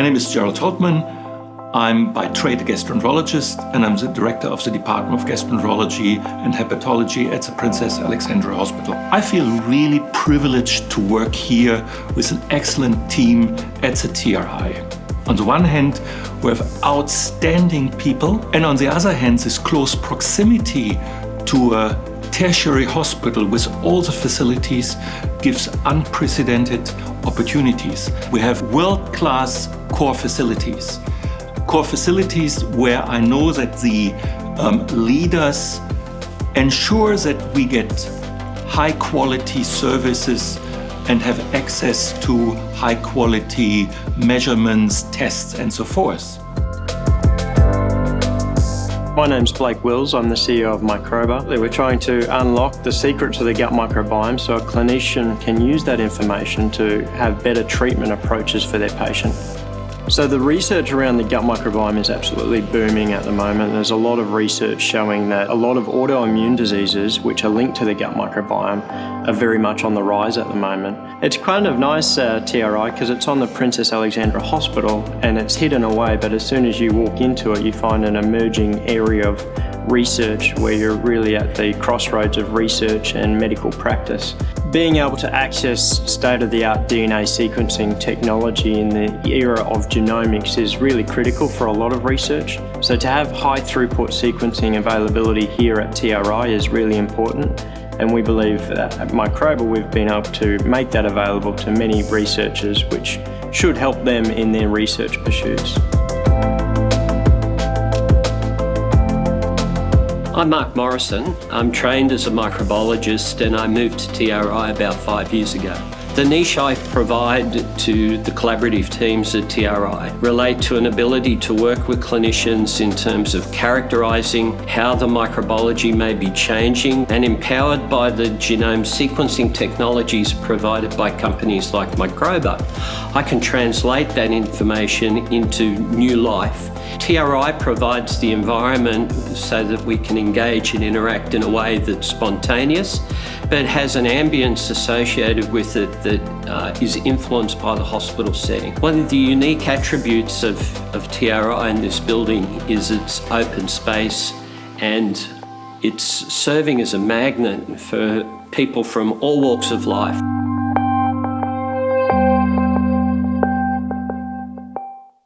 My name is Gerald Holtman. I'm by trade a gastroenterologist, and I'm the director of the Department of Gastroenterology and Hepatology at the Princess Alexandra Hospital. I feel really privileged to work here with an excellent team at the TRI. On the one hand, we have outstanding people, and on the other hand, this close proximity to a tertiary hospital with all the facilities gives unprecedented opportunities. We have world-class core facilities where I know that the leaders ensure that we get high-quality services and have access to high-quality measurements, tests, and so forth. My name's Blake Wills, I'm the CEO of Microba. We're trying to unlock the secrets of the gut microbiome so a clinician can use that information to have better treatment approaches for their patient. So the research around the gut microbiome is absolutely booming at the moment. There's a lot of research showing that a lot of autoimmune diseases which are linked to the gut microbiome are very much on the rise at the moment. It's kind of nice TRI because it's on the Princess Alexandra Hospital and it's hidden away, but as soon as you walk into it you find an emerging area of research where you're really at the crossroads of research and medical practice. Being able to access state-of-the-art DNA sequencing technology in the era of genomics is really critical for a lot of research. So to have high throughput sequencing availability here at TRI is really important, and we believe that at Microba we've been able to make that available to many researchers, which should help them in their research pursuits. I'm Mark Morrison. I'm trained as a microbiologist and I moved to TRI about 5 years ago. The niche I provide to the collaborative teams at TRI relate to an ability to work with clinicians in terms of characterising how the microbiology may be changing, and empowered by the genome sequencing technologies provided by companies like Microba, I can translate that information into new life. TRI provides the environment so that we can engage and interact in a way that's spontaneous, but has an ambience associated with it that is influenced by the hospital setting. One of the unique attributes of TRI in this building is its open space, and it's serving as a magnet for people from all walks of life.